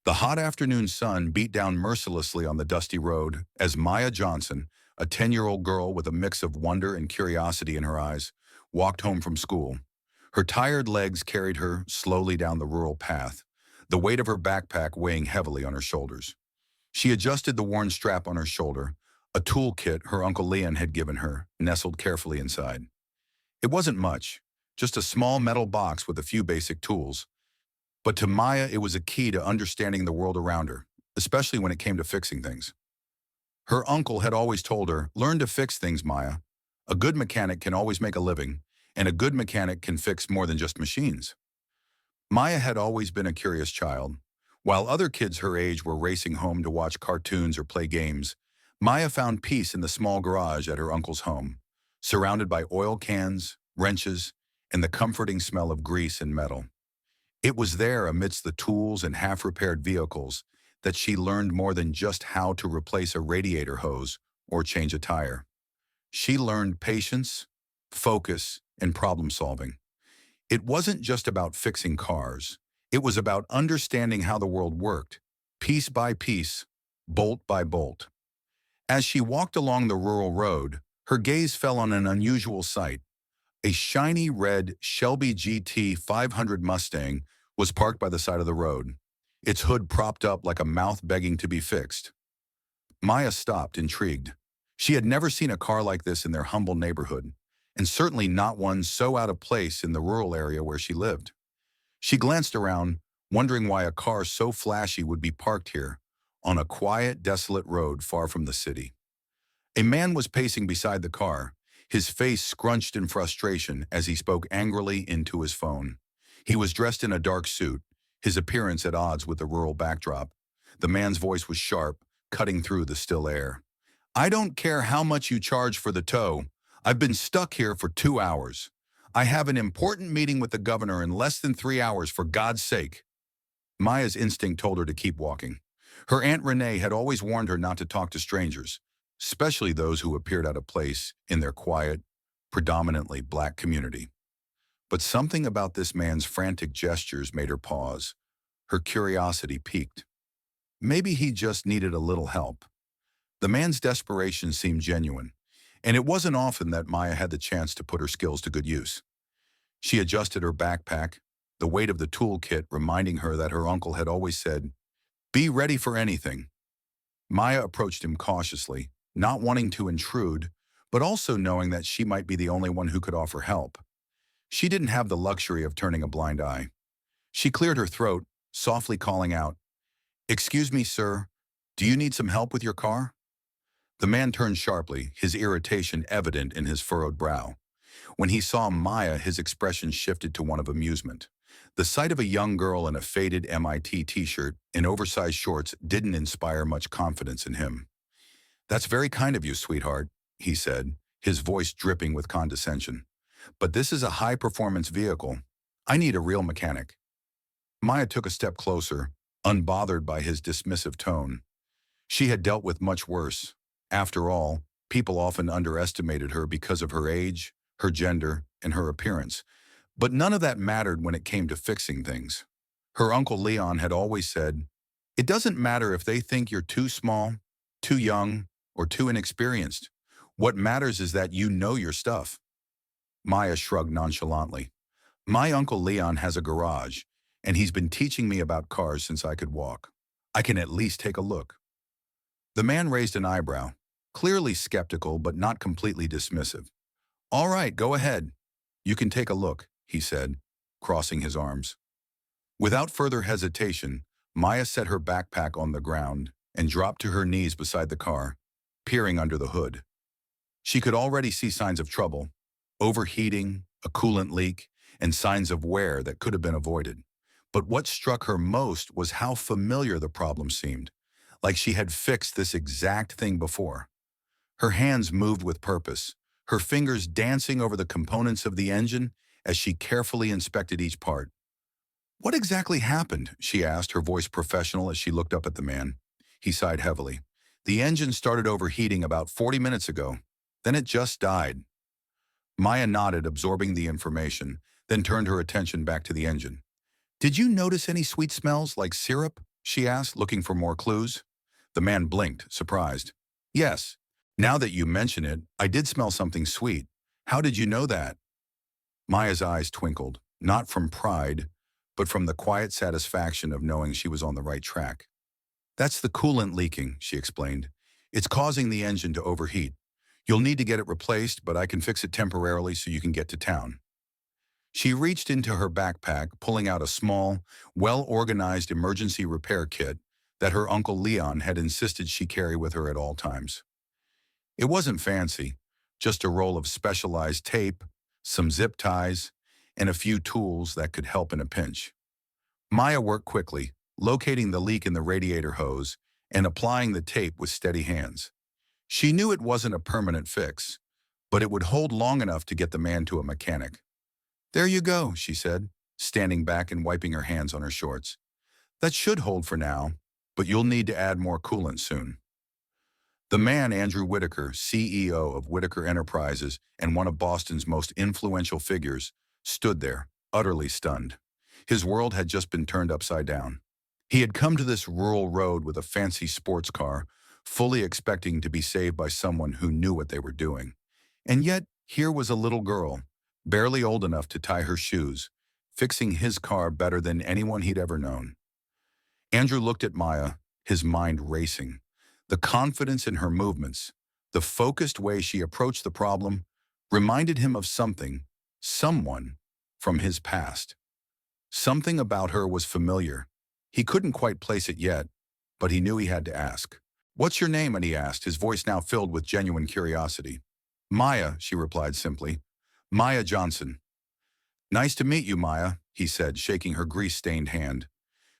The hot afternoon sun beat down mercilessly on the dusty road as Maya Johnson, a 10-year-old girl with a mix of wonder and curiosity in her eyes, walked home from school. Her tired legs carried her slowly down the rural path, the weight of her backpack weighing heavily on her shoulders. She adjusted the worn strap on her shoulder, a toolkit her Uncle Leon had given her, nestled carefully inside. It wasn't much, just a small metal box with a few basic tools, but to Maya, it was a key to understanding the world around her, especially when it came to fixing things. Her uncle had always told her, "Learn to fix things, Maya. A good mechanic can always make a living, and a good mechanic can fix more than just machines." Maya had always been a curious child. While other kids her age were racing home to watch cartoons or play games, Maya found peace in the small garage at her uncle's home, surrounded by oil cans, wrenches, and the comforting smell of grease and metal. It was there, amidst the tools and half-repaired vehicles, that she learned more than just how to replace a radiator hose or change a tire. She learned patience, focus, and problem-solving. It wasn't just about fixing cars. It was about understanding how the world worked, piece by piece, bolt by bolt. As she walked along the rural road, her gaze fell on an unusual sight. A shiny red Shelby GT 500 Mustang was parked by the side of the road, its hood propped up like a mouth begging to be fixed. Maya stopped, intrigued. She had never seen a car like this in their humble neighborhood, and certainly not one so out of place in the rural area where she lived. She glanced around, wondering why a car so flashy would be parked here, on a quiet, desolate road far from the city. A man was pacing beside the car, his face scrunched in frustration as he spoke angrily into his phone. He was dressed in a dark suit, his appearance at odds with the rural backdrop. The man's voice was sharp, cutting through the still air. "I don't care how much you charge for the tow. I've been stuck here for 2 hours. I have an important meeting with the governor in less than 3 hours, for God's sake." Maya's instinct told her to keep walking. Her Aunt Renee had always warned her not to talk to strangers, especially those who appeared out of place in their quiet, predominantly black community. But something about this man's frantic gestures made her pause. Her curiosity piqued. Maybe he just needed a little help. The man's desperation seemed genuine, and it wasn't often that Maya had the chance to put her skills to good use. She adjusted her backpack, the weight of the toolkit reminding her that her uncle had always said, "Be ready for anything." Maya approached him cautiously, not wanting to intrude, but also knowing that she might be the only one who could offer help. She didn't have the luxury of turning a blind eye. She cleared her throat, softly calling out, "Excuse me, sir, do you need some help with your car?" The man turned sharply, his irritation evident in his furrowed brow. When he saw Maya, his expression shifted to one of amusement. The sight of a young girl in a faded MIT t-shirt and oversized shorts didn't inspire much confidence in him. "That's very kind of you, sweetheart," he said, his voice dripping with condescension. "But this is a high-performance vehicle. I need a real mechanic." Maya took a step closer, unbothered by his dismissive tone. She had dealt with much worse. After all, people often underestimated her because of her age, her gender, and her appearance. But none of that mattered when it came to fixing things. Her Uncle Leon had always said, "It doesn't matter if they think you're too small, too young, or too inexperienced. What matters is that you know your stuff." Maya shrugged nonchalantly. "My Uncle Leon has a garage, and he's been teaching me about cars since I could walk. I can at least take a look." The man raised an eyebrow, clearly skeptical but not completely dismissive. "All right, go ahead. You can take a look," he said, crossing his arms. Without further hesitation, Maya set her backpack on the ground and dropped to her knees beside the car, peering under the hood. She could already see signs of trouble, overheating, a coolant leak, and signs of wear that could have been avoided. But what struck her most was how familiar the problem seemed, like she had fixed this exact thing before. Her hands moved with purpose, her fingers dancing over the components of the engine as she carefully inspected each part. "What exactly happened?" she asked, her voice professional as she looked up at the man. He sighed heavily. "The engine started overheating about 40 minutes ago. Then it just died." Maya nodded, absorbing the information, then turned her attention back to the engine. "Did you notice any sweet smells like syrup, she asked, looking for more clues. The man blinked, surprised. Yes. Now that you mention it, I did smell something sweet. How did you know that? Maya's eyes twinkled, not from pride, but from the quiet satisfaction of knowing she was on the right track. That's the coolant leaking, she explained. It's causing the engine to overheat. You'll need to get it replaced, but I can fix it temporarily so you can get to town. She reached into her backpack, pulling out a small, well-organized emergency repair kit that her Uncle Leon had insisted she carry with her at all times. It wasn't fancy, just a roll of specialized tape, some zip ties, and a few tools that could help in a pinch. Maya worked quickly, locating the leak in the radiator hose and applying the tape with steady hands. She knew it wasn't a permanent fix, but it would hold long enough to get the man to a mechanic. There you go, she said, standing back and wiping her hands on her shorts. That should hold for now, but you'll need to add more coolant soon. The man, Andrew Whitaker, CEO of Whitaker Enterprises and one of Boston's most influential figures, stood there, utterly stunned. His world had just been turned upside down. He had come to this rural road with a fancy sports car, fully expecting to be saved by someone who knew what they were doing. And yet, here was a little girl, barely old enough to tie her shoes, fixing his car better than anyone he'd ever known. Andrew looked at Maya, his mind racing. The confidence in her movements, the focused way she approached the problem, reminded him of someone from his past. Something about her was familiar. He couldn't quite place it yet, but he knew he had to ask. "What's your name?" and he asked, his voice now filled with genuine curiosity. "Maya," she replied simply. "Maya Johnson." "Nice to meet you, Maya," he said, shaking her grease-stained hand.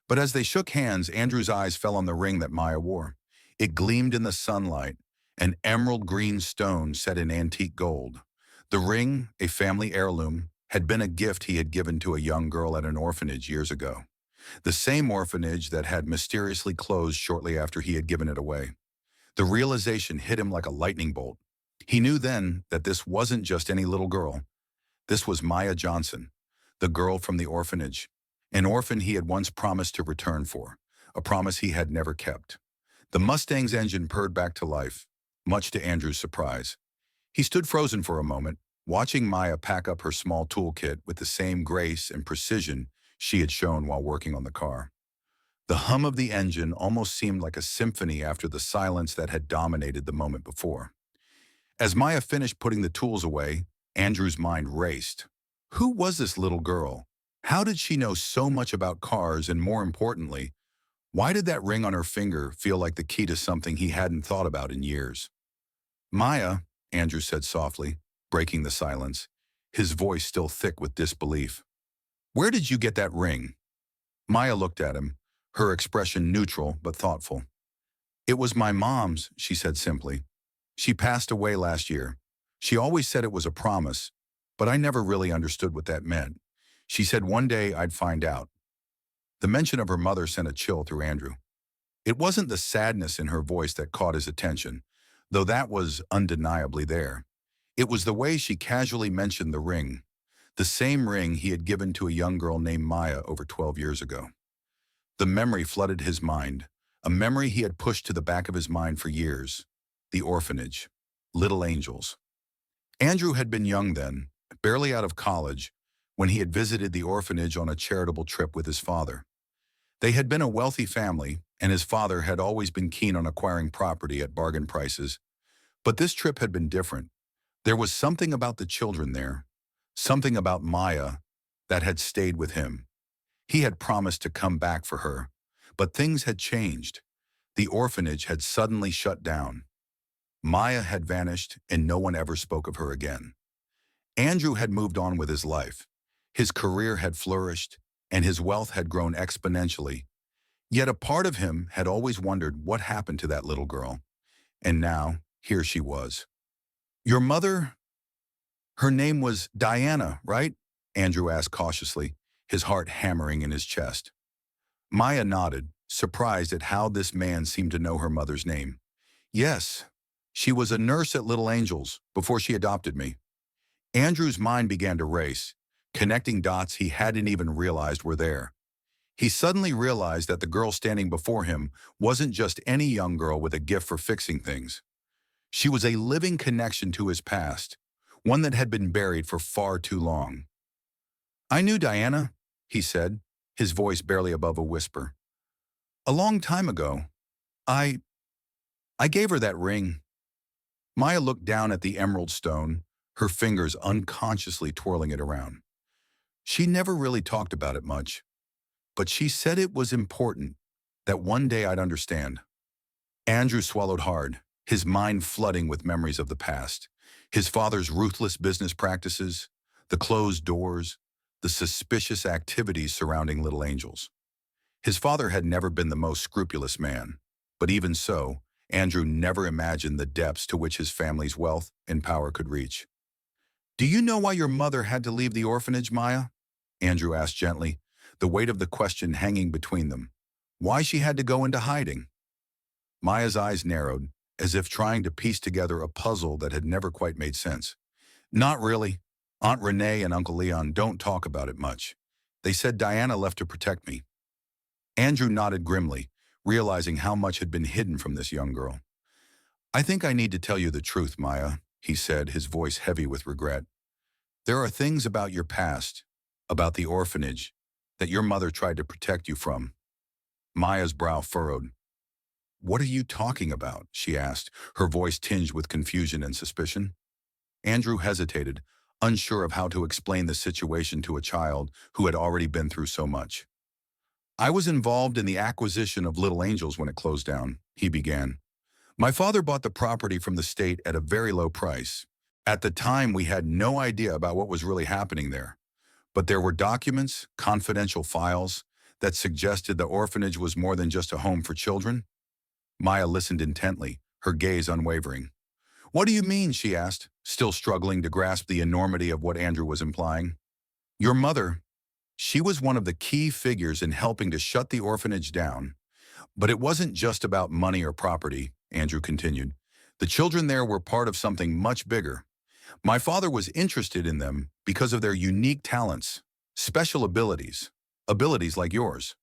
But as they shook hands, Andrew's eyes fell on the ring that Maya wore. It gleamed in the sunlight, an emerald green stone set in antique gold. The ring, a family heirloom, had been a gift he had given to a young girl at an orphanage years ago. The same orphanage that had mysteriously closed shortly after he had given it away. The realization hit him like a lightning bolt. He knew then that this wasn't just any little girl. This was Maya Johnson, the girl from the orphanage, an orphan he had once promised to return for, a promise he had never kept. The Mustang's engine purred back to life, much to Andrew's surprise. He stood frozen for a moment, watching Maya pack up her small toolkit with the same grace and precision she had shown while working on the car. The hum of the engine almost seemed like a symphony after the silence that had dominated the moment before. As Maya finished putting the tools away, Andrew's mind raced. Who was this little girl? How did she know so much about cars, and more importantly, why did that ring on her finger feel like the key to something he hadn't thought about in years? "Maya," Andrew said softly, breaking the silence, his voice still thick with disbelief. "Where did you get that ring?" Maya looked at him, her expression neutral but thoughtful. "It was my mom's," she said simply. "She passed away last year. She always said it was a promise, but I never really understood what that meant. She said one day I'd find out." The mention of her mother sent a chill through Andrew. It wasn't the sadness in her voice that caught his attention, though that was undeniably there. It was the way she casually mentioned the ring, the same ring he had given to a young girl named Maya over 12 years ago. The memory flooded his mind, a memory he had pushed to the back of his mind for years. The orphanage. Little angels. Andrew had been young then, barely out of college, when he had visited the orphanage on a charitable trip with his father. They had been a wealthy family, and his father had always been keen on acquiring property at bargain prices. But this trip had been different. There was something about the children there, something about Maya, that had stayed with him. He had promised to come back for her, but things had changed. The orphanage had suddenly shut down. Maya had vanished, and no one ever spoke of her again. Andrew had moved on with his life. His career had flourished, and his wealth had grown exponentially. Yet a part of him had always wondered what happened to that little girl. And now, here she was. "Your mother, her name was Diana, right?" Andrew asked cautiously, his heart hammering in his chest. Maya nodded, surprised at how this man seemed to know her mother's name. "Yes, she was a nurse at Little Angels before she adopted me." Andrew's mind began to race, connecting dots he hadn't even realized were there. He suddenly realized that the girl standing before him wasn't just any young girl with a gift for fixing things. She was a living connection to his past, one that had been buried for far too long. "I knew Diana," he said, his voice barely above a whisper. "A long time ago. I... I gave her that ring." Maya looked down at the emerald stone, her fingers unconsciously twirling it around. She never really talked about it much, but she said it was important, that one day I'd understand. Andrew swallowed hard, his mind flooding with memories of the past. His father's ruthless business practices, the closed doors, the suspicious activities surrounding little angels. His father had never been the most scrupulous man, but even so, Andrew never imagined the depths to which his family's wealth and power could reach. "Do you know why your mother had to leave the orphanage, Maya?" Andrew asked gently, the weight of the question hanging between them. "Why she had to go into hiding?" Maya's eyes narrowed, as if trying to piece together a puzzle that had never quite made sense. "Not really. Aunt Renee and Uncle Leon don't talk about it much. They said Diana left to protect me." Andrew nodded grimly, realizing how much had been hidden from this young girl. "I think I need to tell you the truth, Maya," he said, his voice heavy with regret. "There are things about your past, about the orphanage, that your mother tried to protect you from." Maya's brow furrowed. "What are you talking about?" she asked, her voice tinged with confusion and suspicion. Andrew hesitated, unsure of how to explain the situation to a child who had already been through so much. "I was involved in the acquisition of Little Angels when it closed down," he began. "My father bought the property from the state at a very low price. At the time, we had no idea about what was really happening there. But there were documents, confidential files, that suggested the orphanage was more than just a home for children." Maya listened intently, her gaze unwavering. "What do you mean?" she asked, still struggling to grasp the enormity of what Andrew was implying. "Your mother, she was one of the key figures in helping to shut the orphanage down. But it wasn't just about money or property," Andrew continued. "The children there were part of something much bigger. My father was interested in them because of their unique talents, special abilities, abilities like yours."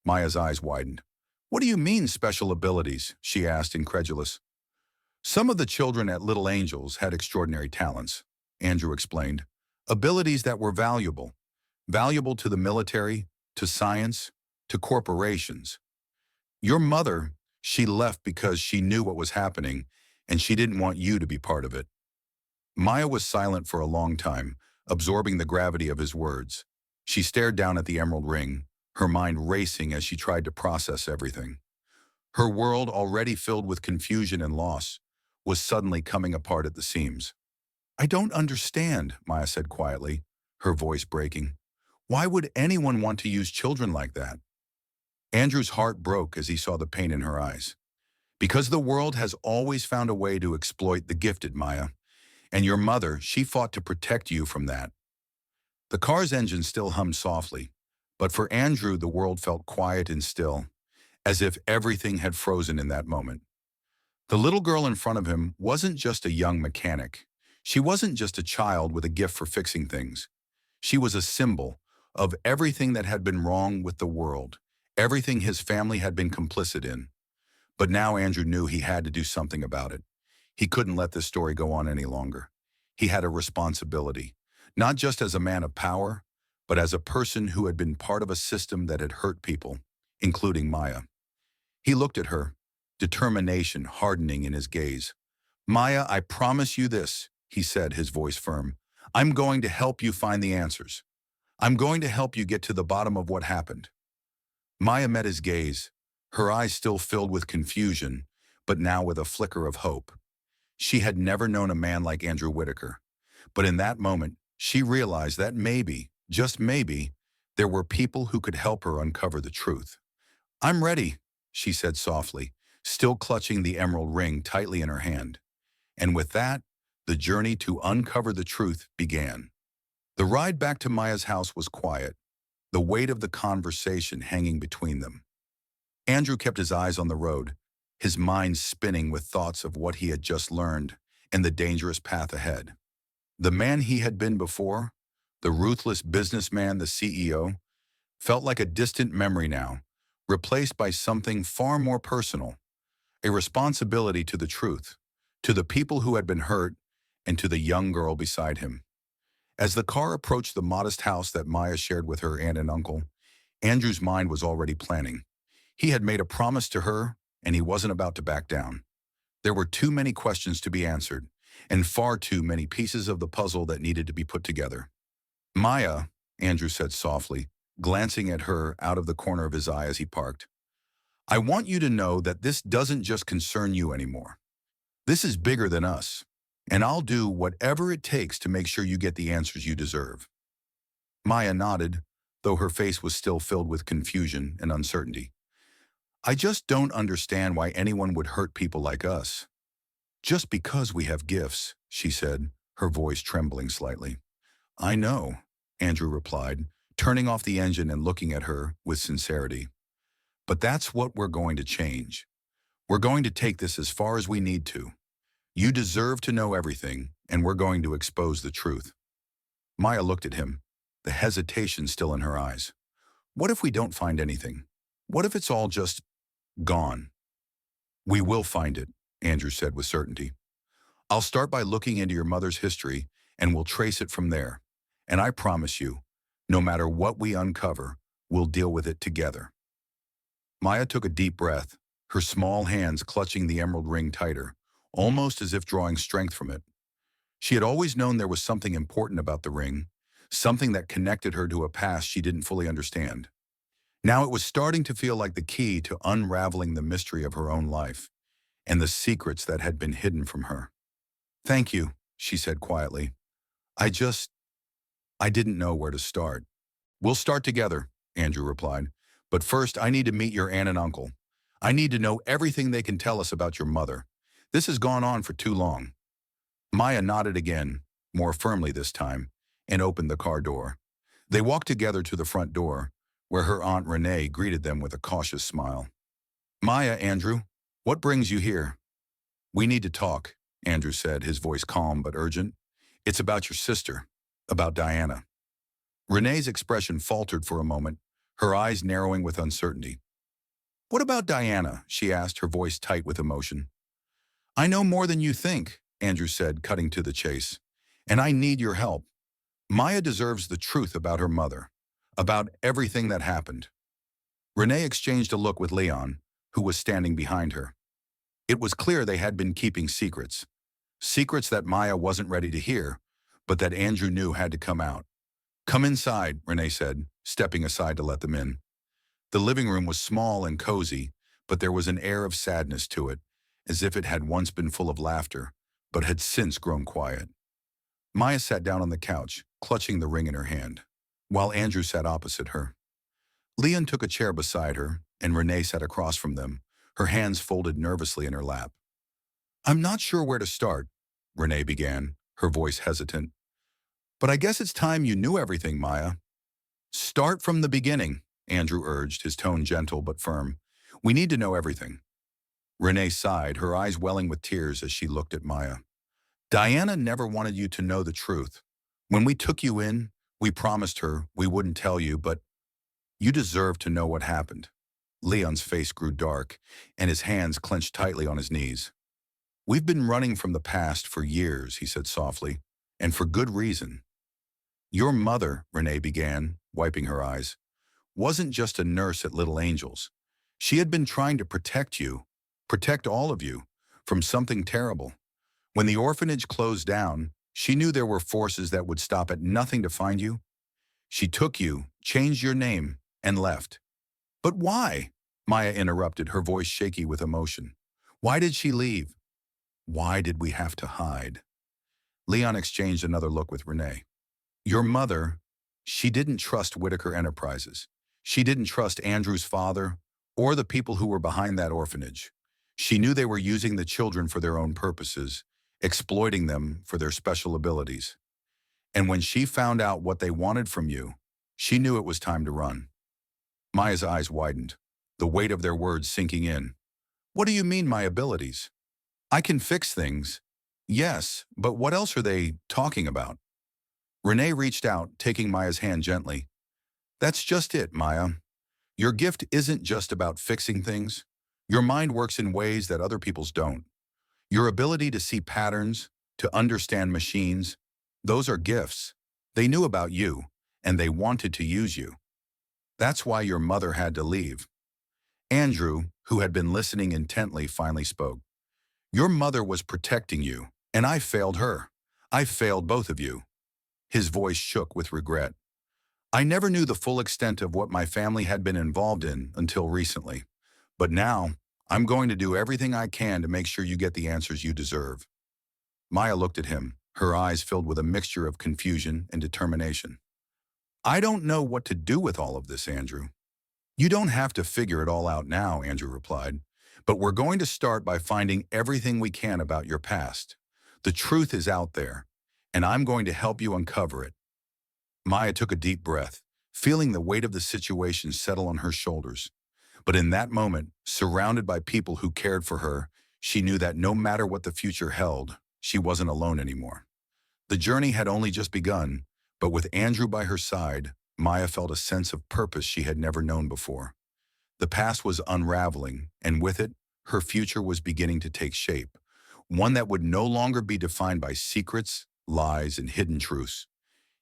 Maya's eyes widened. "What do you mean, special abilities?" she asked, incredulous. "Some of the children at Little Angels had extraordinary talents," Andrew explained. "Abilities that were valuable. Valuable to the military, to science, to corporations. Your mother, she left because she knew what was happening, and she didn't want you to be part of it." Maya was silent for a long time, absorbing the gravity of his words. She stared down at the emerald ring, her mind racing as she tried to process everything. Her world, already filled with confusion and loss, was suddenly coming apart at the seams. "I don't understand," Maya said quietly, her voice breaking. "Why would anyone want to use children like that?" Andrew's heart broke as he saw the pain in her eyes. "Because the world has always found a way to exploit the gifted, Maya. And your mother, she fought to protect you from that." The car's engine still hummed softly, but for Andrew the world felt quiet and still, as if everything had frozen in that moment. The little girl in front of him wasn't just a young mechanic. She wasn't just a child with a gift for fixing things. She was a symbol of everything that had been wrong with the world, everything his family had been complicit in. But now Andrew knew he had to do something about it. He couldn't let this story go on any longer. He had a responsibility, not just as a man of power, but as a person who had been part of a system that had hurt people, including Maya. He looked at her, determination hardening in his gaze. "Maya, I promise you this," he said, his voice firm. "I'm going to help you find the answers. I'm going to help you get to the bottom of what happened." Maya met his gaze, her eyes still filled with confusion, but now with a flicker of hope. She had never known a man like Andrew Whitaker, but in that moment, she realized that maybe, just maybe, there were people who could help her uncover the truth. "I'm ready," she said softly, still clutching the emerald ring tightly in her hand. And with that, the journey to uncover the truth began. The ride back to Maya's house was quiet, the weight of the conversation hanging between them. Andrew kept his eyes on the road, his mind spinning with thoughts of what he had just learned and the dangerous path ahead. The man he had been before, the ruthless businessman, the CEO, felt like a distant memory now, replaced by something far more personal, a responsibility to the truth, to the people who had been hurt, and to the young girl beside him. As the car approached the modest house that Maya shared with her aunt and uncle, Andrew's mind was already planning. He had made a promise to her, and he wasn't about to back down. There were too many questions to be answered, and far too many pieces of the puzzle that needed to be put together. Maya, Andrew said softly, glancing at her out of the corner of his eye as he parked, I want you to know that this doesn't just concern you anymore. This is bigger than us, and I'll do whatever it takes to make sure you get the answers you deserve. Maya nodded, though her face was still filled with confusion and uncertainty. I just don't understand why anyone would hurt people like us. Just because we have gifts, she said, her voice trembling slightly. I know, Andrew replied, turning off the engine and looking at her with sincerity. But that's what we're going to change. We're going to take this as far as we need to. You deserve to know everything, and we're going to expose the truth. Maya looked at him, the hesitation still in her eyes. What if we don't find anything? What if it's all just gone? We will find it, Andrew said with certainty. I'll start by looking into your mother's history, and we'll trace it from there. And I promise you, no matter what we uncover, we'll deal with it together. Maya took a deep breath, her small hands clutching the emerald ring tighter, almost as if drawing strength from it. She had always known there was something important about the ring, something that connected her to a past she didn't fully understand. Now it was starting to feel like the key to unraveling the mystery of her own life and the secrets that had been hidden from her. Thank you, she said quietly. I didn't know where to start. We'll start together, Andrew replied. But first, I need to meet your aunt and uncle. I need to know everything they can tell us about your mother. This has gone on for too long. Maya nodded again, more firmly this time, and opened the car door. They walked together to the front door, where her Aunt Renee greeted them with a cautious smile. Maya, Andrew, what brings you here? We need to talk, Andrew said, his voice calm but urgent. It's about your sister, about Diana. Renee's expression faltered for a moment, her eyes narrowing with uncertainty. What about Diana? She asked, her voice tight with emotion. I know more than you think, Andrew said, cutting to the chase. And I need your help. Maya deserves the truth about her mother, about everything that happened. Renee exchanged a look with Leon, who was standing behind her. It was clear they had been keeping secrets. Secrets that Maya wasn't ready to hear, but that Andrew knew had to come out. Come inside, Renee said, stepping aside to let them in. The living room was small and cozy, but there was an air of sadness to it, as if it had once been full of laughter, but had since grown quiet. Maya sat down on the couch, clutching the ring in her hand, while Andrew sat opposite her. Leon took a chair beside her, and Renee sat across from them, her hands folded nervously in her lap. I'm not sure where to start, Renee began, her voice hesitant. But I guess it's time you knew everything, Maya. Start from the beginning, Andrew urged, his tone gentle but firm. We need to know everything. Renee sighed, her eyes welling with tears as she looked at Maya. Diana never wanted you to know the truth. When we took you in, we promised her we wouldn't tell you, but you deserve to know what happened. Leon's face grew dark, and his hands clenched tightly on his knees. We've been running from the past for years, he said softly, and for good reason. Your mother, Renee began, wiping her eyes, wasn't just a nurse at Little Angels. She had been trying to protect you, protect all of you, from something terrible. When the orphanage closed down, she knew there were forces that would stop at nothing to find you. She took you, changed your name, and left. But why? Maya interrupted, her voice shaky with emotion. Why did she leave? Why did we have to hide? Leon exchanged another look with Renee. Your mother, she didn't trust Whitaker Enterprises. She didn't trust Andrew's father or the people who were behind that orphanage. She knew they were using the children for their own purposes, exploiting them for their special abilities. And when she found out what they wanted from you, she knew it was time to run. Maya's eyes widened, the weight of their words sinking in. What do you mean, my abilities? I can fix things. Yes, but what else are they talking about? Renee reached out, taking Maya's hand gently. That's just it, Maya. Your gift isn't just about fixing things. Your mind works in ways that other people's don't. Your ability to see patterns, to understand machines, those are gifts. They knew about you, and they wanted to use you. That's why your mother had to leave. Andrew, who had been listening intently, finally spoke. Your mother was protecting you, and I failed her. I failed both of you. His voice shook with regret. I never knew the full extent of what my family had been involved in until recently. But now, I'm going to do everything I can to make sure you get the answers you deserve. Maya looked at him, her eyes filled with a mixture of confusion and determination. I don't know what to do with all of this, Andrew. You don't have to figure it all out now, Andrew replied. But we're going to start by finding everything we can about your past. The truth is out there, and I'm going to help you uncover it. Maya took a deep breath, feeling the weight of the situation settle on her shoulders. But in that moment, surrounded by people who cared for her, she knew that no matter what the future held, she wasn't alone anymore. The journey had only just begun, but with Andrew by her side, Maya felt a sense of purpose she had never known before. The past was unraveling, and with it, her future was beginning to take shape, one that would no longer be defined by secrets, lies, and hidden truths.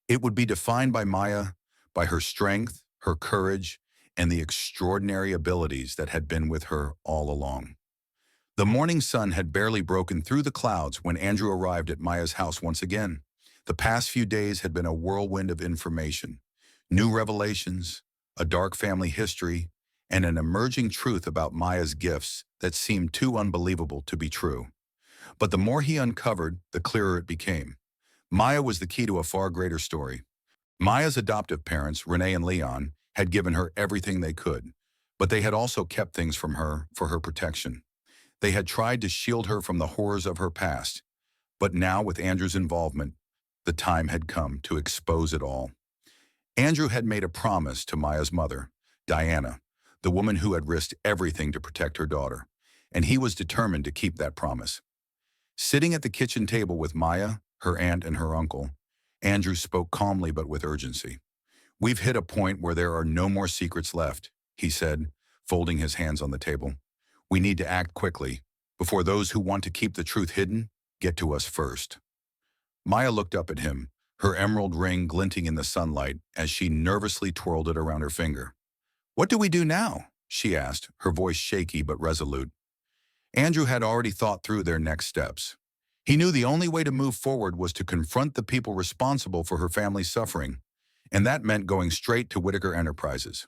It would be defined by Maya, by her strength, her courage, and the extraordinary abilities that had been with her all along. The morning sun had barely broken through the clouds when Andrew arrived at Maya's house once again. The past few days had been a whirlwind of information, new revelations, a dark family history, and an emerging truth about Maya's gifts that seemed too unbelievable to be true. But the more he uncovered, the clearer it became. Maya was the key to a far greater story. Maya's adoptive parents, Renee and Leon, had given her everything they could, but they had also kept things from her for her protection. They had tried to shield her from the horrors of her past, but now with Andrew's involvement, the time had come to expose it all. Andrew had made a promise to Maya's mother, Diana, the woman who had risked everything to protect her daughter, and he was determined to keep that promise. Sitting at the kitchen table with Maya, her aunt, and her uncle, Andrew spoke calmly but with urgency. We've hit a point where there are no more secrets left, he said, folding his hands on the table. We need to act quickly, before those who want to keep the truth hidden get to us first. Maya looked up at him, her emerald ring glinting in the sunlight as she nervously twirled it around her finger. What do we do now? She asked, her voice shaky but resolute. Andrew had already thought through their next steps. He knew the only way to move forward was to confront the people responsible for her family's suffering, and that meant going straight to Whitaker Enterprises.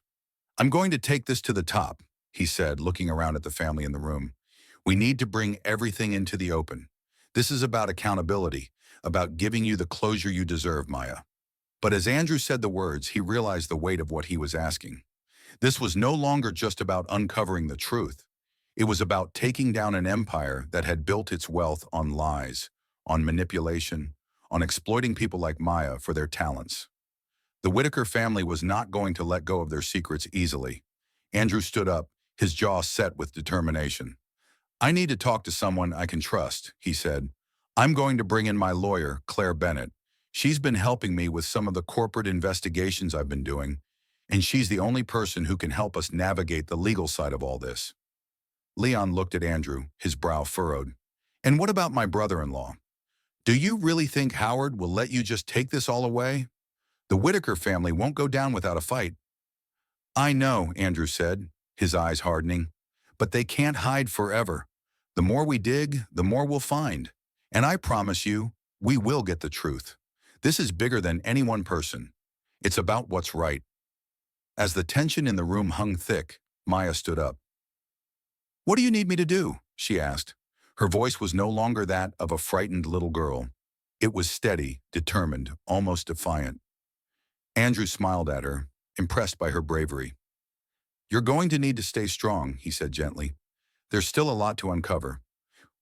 I'm going to take this to the top, he said, looking around at the family in the room. We need to bring everything into the open. This is about accountability, about giving you the closure you deserve, Maya. But as Andrew said the words, he realized the weight of what he was asking. This was no longer just about uncovering the truth. It was about taking down an empire that had built its wealth on lies, on manipulation, on exploiting people like Maya for their talents. The Whitaker family was not going to let go of their secrets easily. Andrew stood up, his jaw set with determination. I need to talk to someone I can trust, he said. I'm going to bring in my lawyer, Claire Bennett. She's been helping me with some of the corporate investigations I've been doing, and she's the only person who can help us navigate the legal side of all this. Leon looked at Andrew, his brow furrowed. And what about my brother-in-law? Do you really think Howard will let you just take this all away? The Whitaker family won't go down without a fight. I know, Andrew said, his eyes hardening, but they can't hide forever. The more we dig, the more we'll find. And I promise you, we will get the truth. This is bigger than any one person. It's about what's right. As the tension in the room hung thick, Maya stood up. What do you need me to do? She asked. Her voice was no longer that of a frightened little girl. It was steady, determined, almost defiant. Andrew smiled at her, impressed by her bravery. You're going to need to stay strong, he said gently. There's still a lot to uncover.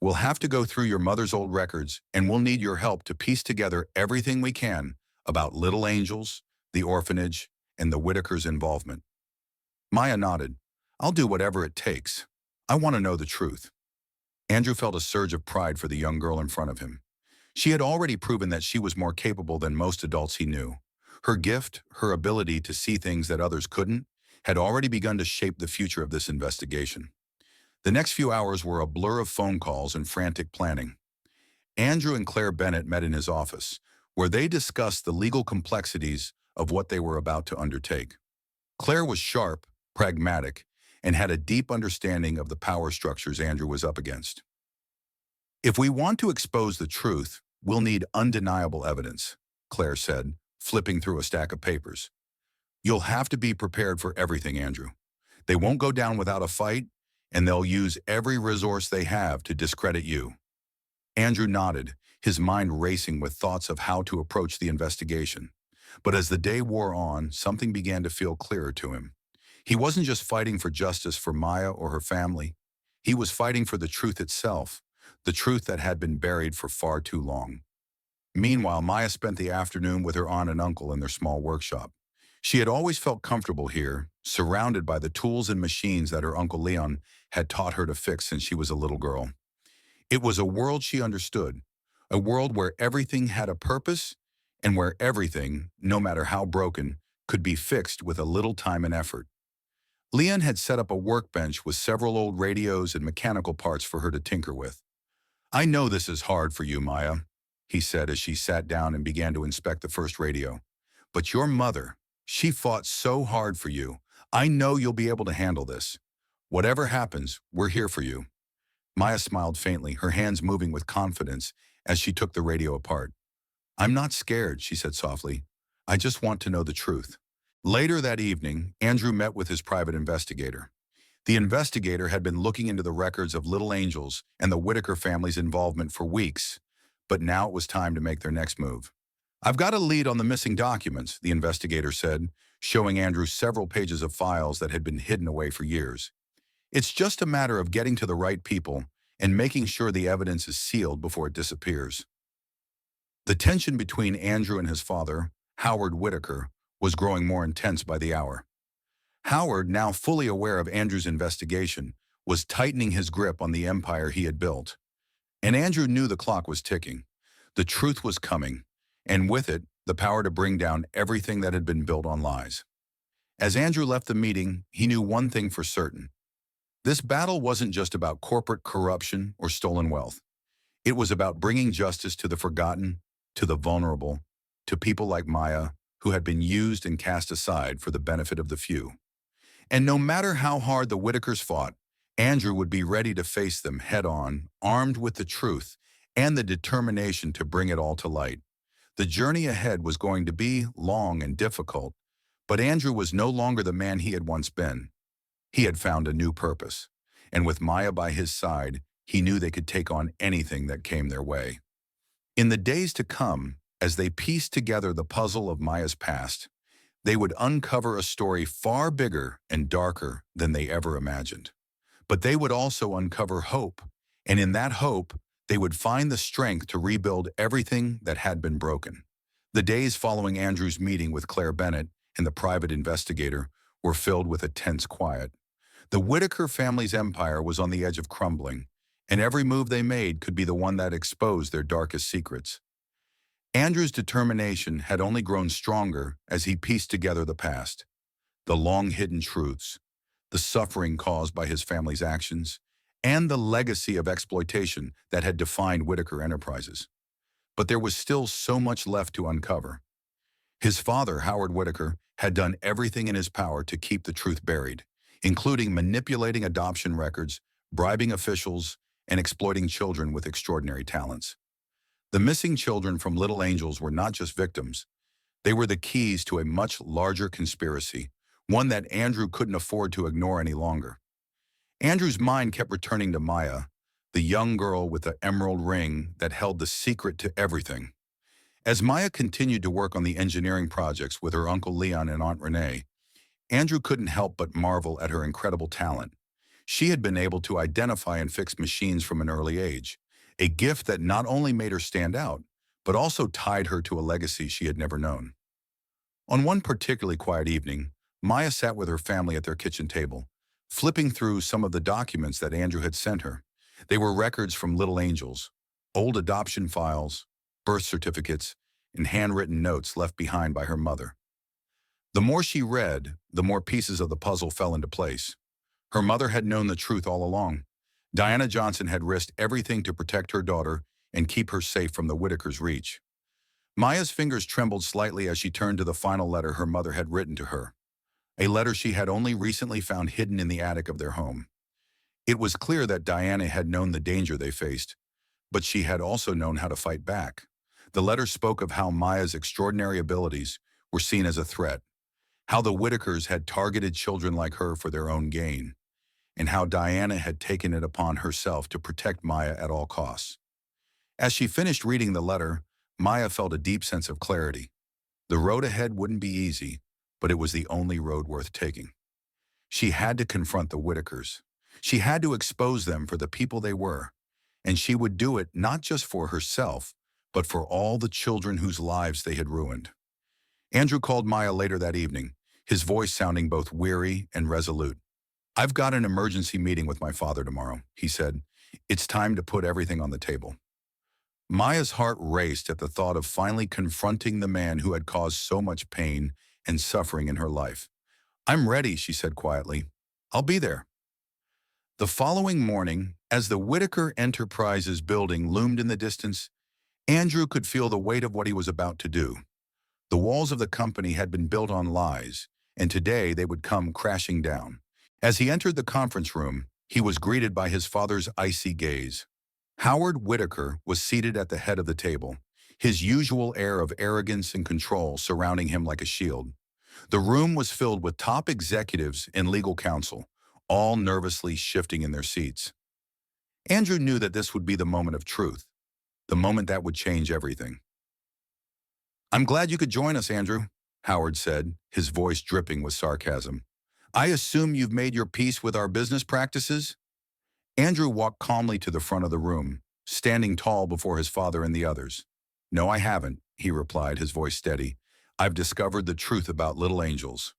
We'll have to go through your mother's old records, and we'll need your help to piece together everything we can about Little Angels, the orphanage, and the Whitakers' involvement. Maya nodded. I'll do whatever it takes. I want to know the truth. Andrew felt a surge of pride for the young girl in front of him. She had already proven that she was more capable than most adults he knew. Her gift, her ability to see things that others couldn't, had already begun to shape the future of this investigation. The next few hours were a blur of phone calls and frantic planning. Andrew and Claire Bennett met in his office, where they discussed the legal complexities of what they were about to undertake. Claire was sharp, pragmatic, and had a deep understanding of the power structures Andrew was up against. "If we want to expose the truth, we'll need undeniable evidence," Claire said, flipping through a stack of papers. "You'll have to be prepared for everything, Andrew. They won't go down without a fight, and they'll use every resource they have to discredit you." Andrew nodded, his mind racing with thoughts of how to approach the investigation. But as the day wore on, something began to feel clearer to him. He wasn't just fighting for justice for Maya or her family. He was fighting for the truth itself, the truth that had been buried for far too long. Meanwhile, Maya spent the afternoon with her aunt and uncle in their small workshop. She had always felt comfortable here, surrounded by the tools and machines that her Uncle Leon had taught her to fix since she was a little girl. It was a world she understood, a world where everything had a purpose and where everything, no matter how broken, could be fixed with a little time and effort. Leon had set up a workbench with several old radios and mechanical parts for her to tinker with. "I know this is hard for you, Maya," he said as she sat down and began to inspect the first radio. "But your mother, she fought so hard for you. I know you'll be able to handle this. Whatever happens, we're here for you." Maya smiled faintly, her hands moving with confidence as she took the radio apart. "I'm not scared," she said softly. "I just want to know the truth." Later that evening, Andrew met with his private investigator. The investigator had been looking into the records of Little Angels and the Whitaker family's involvement for weeks, but now it was time to make their next move. "I've got a lead on the missing documents," the investigator said, showing Andrew several pages of files that had been hidden away for years. "It's just a matter of getting to the right people and making sure the evidence is sealed before it disappears." The tension between Andrew and his father, Howard Whitaker, was growing more intense by the hour. Howard, now fully aware of Andrew's investigation, was tightening his grip on the empire he had built. And Andrew knew the clock was ticking. The truth was coming, and with it, the power to bring down everything that had been built on lies. As Andrew left the meeting, he knew one thing for certain. This battle wasn't just about corporate corruption or stolen wealth. It was about bringing justice to the forgotten, to the vulnerable, to people like Maya, who had been used and cast aside for the benefit of the few. And no matter how hard the Whitakers fought, Andrew would be ready to face them head-on, armed with the truth and the determination to bring it all to light. The journey ahead was going to be long and difficult, but Andrew was no longer the man he had once been. He had found a new purpose, and with Maya by his side, he knew they could take on anything that came their way. In the days to come, as they pieced together the puzzle of Maya's past, they would uncover a story far bigger and darker than they ever imagined. But they would also uncover hope, and in that hope, they would find the strength to rebuild everything that had been broken. The days following Andrew's meeting with Claire Bennett and the private investigator were filled with a tense quiet. The Whitaker family's empire was on the edge of crumbling, and every move they made could be the one that exposed their darkest secrets. Andrew's determination had only grown stronger as he pieced together the past, the long-hidden truths, the suffering caused by his family's actions, and the legacy of exploitation that had defined Whitaker Enterprises. But there was still so much left to uncover. His father, Howard Whitaker, had done everything in his power to keep the truth buried, including manipulating adoption records, bribing officials, and exploiting children with extraordinary talents. The missing children from Little Angels were not just victims. They were the keys to a much larger conspiracy, one that Andrew couldn't afford to ignore any longer. Andrew's mind kept returning to Maya, the young girl with the emerald ring that held the secret to everything. As Maya continued to work on the engineering projects with her Uncle Leon and Aunt Renee, Andrew couldn't help but marvel at her incredible talent. She had been able to identify and fix machines from an early age, a gift that not only made her stand out, but also tied her to a legacy she had never known. On one particularly quiet evening, Maya sat with her family at their kitchen table, flipping through some of the documents that Andrew had sent her. They were records from Little Angels, old adoption files, birth certificates, and handwritten notes left behind by her mother. The more she read, the more pieces of the puzzle fell into place. Her mother had known the truth all along. Diana Johnson had risked everything to protect her daughter and keep her safe from the Whitakers' reach. Maya's fingers trembled slightly as she turned to the final letter her mother had written to her, a letter she had only recently found hidden in the attic of their home. It was clear that Diana had known the danger they faced, but she had also known how to fight back. The letter spoke of how Maya's extraordinary abilities were seen as a threat, how the Whitakers had targeted children like her for their own gain, and how Diana had taken it upon herself to protect Maya at all costs. As she finished reading the letter, Maya felt a deep sense of clarity. The road ahead wouldn't be easy, but it was the only road worth taking. She had to confront the Whitakers. She had to expose them for the people they were, and she would do it not just for herself, but for all the children whose lives they had ruined. Andrew called Maya later that evening, his voice sounding both weary and resolute. "I've got an emergency meeting with my father tomorrow," he said. "It's time to put everything on the table." Maya's heart raced at the thought of finally confronting the man who had caused so much pain and suffering in her life. "I'm ready," she said quietly. "I'll be there." The following morning, as the Whitaker Enterprises building loomed in the distance, Andrew could feel the weight of what he was about to do. The walls of the company had been built on lies, and today they would come crashing down. As he entered the conference room, he was greeted by his father's icy gaze. Howard Whitaker was seated at the head of the table, his usual air of arrogance and control surrounding him like a shield. The room was filled with top executives and legal counsel, all nervously shifting in their seats. Andrew knew that this would be the moment of truth, the moment that would change everything. "I'm glad you could join us, Andrew," Howard said, his voice dripping with sarcasm. "I assume you've made your peace with our business practices?" Andrew walked calmly to the front of the room, standing tall before his father and the others. "No, I haven't," he replied, his voice steady. "I've discovered the truth about little angels.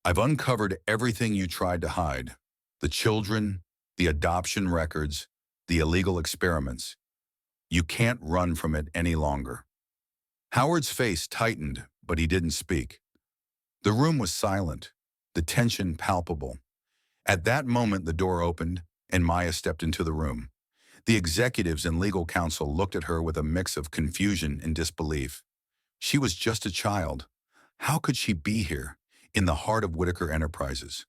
I've uncovered everything you tried to hide. The children, the adoption records, the illegal experiments. You can't run from it any longer." Howard's face tightened, but he didn't speak. The room was silent, the tension palpable. At that moment, the door opened, and Maya stepped into the room. The executives and legal counsel looked at her with a mix of confusion and disbelief. She was just a child. How could she be here, in the heart of Whitaker Enterprises?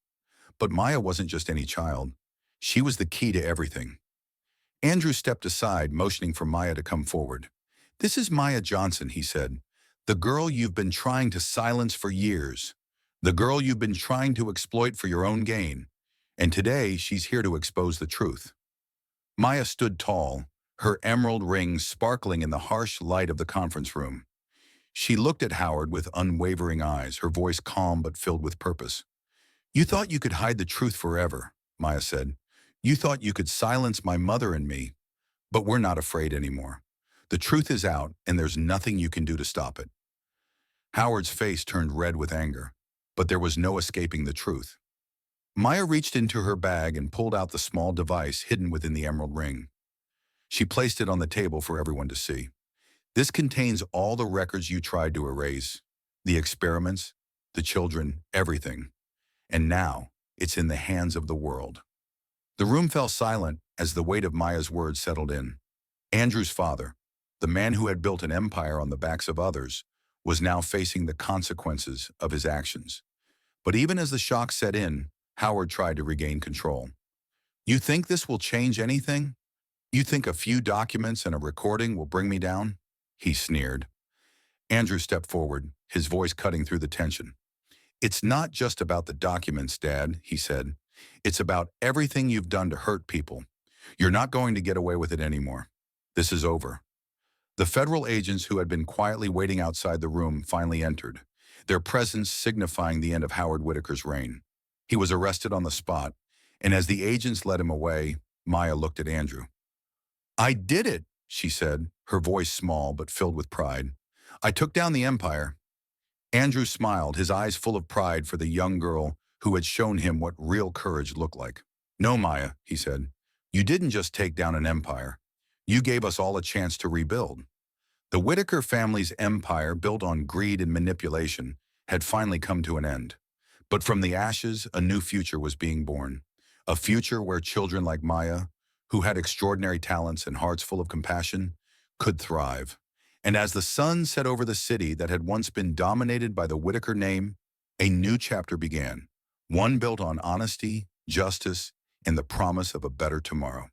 But Maya wasn't just any child. She was the key to everything. Andrew stepped aside, motioning for Maya to come forward. "This is Maya Johnson," he said. "The girl you've been trying to silence for years. The girl you've been trying to exploit for your own gain. And today, she's here to expose the truth." Maya stood tall, her emerald rings sparkling in the harsh light of the conference room. She looked at Howard with unwavering eyes, her voice calm but filled with purpose. "You thought you could hide the truth forever," Maya said. "You thought you could silence my mother and me. But we're not afraid anymore. The truth is out, and there's nothing you can do to stop it." Howard's face turned red with anger, but there was no escaping the truth. Maya reached into her bag and pulled out the small device hidden within the emerald ring. She placed it on the table for everyone to see. "This contains all the records you tried to erase, the experiments, the children, everything. And now, it's in the hands of the world." The room fell silent as the weight of Maya's words settled in. Andrew's father, the man who had built an empire on the backs of others, was now facing the consequences of his actions. But even as the shock set in, Howard tried to regain control. "You think this will change anything? You think a few documents and a recording will bring me down?" he sneered. Andrew stepped forward, his voice cutting through the tension. "It's not just about the documents, Dad," he said. "It's about everything you've done to hurt people. You're not going to get away with it anymore. This is over." The federal agents who had been quietly waiting outside the room finally entered, their presence signifying the end of Howard Whitaker's reign. He was arrested on the spot, and as the agents led him away, Maya looked at Andrew. "I did it," she said, her voice small but filled with pride. "I took down the empire." Andrew smiled, his eyes full of pride for the young girl who had shown him what real courage looked like. "No, Maya," he said. "You didn't just take down an empire. You gave us all a chance to rebuild." The Whitaker family's empire, built on greed and manipulation, had finally come to an end. But from the ashes, a new future was being born. A future where children like Maya, who had extraordinary talents and hearts full of compassion, could thrive. And as the sun set over the city that had once been dominated by the Whitaker name, a new chapter began, one built on honesty, justice, and the promise of a better tomorrow.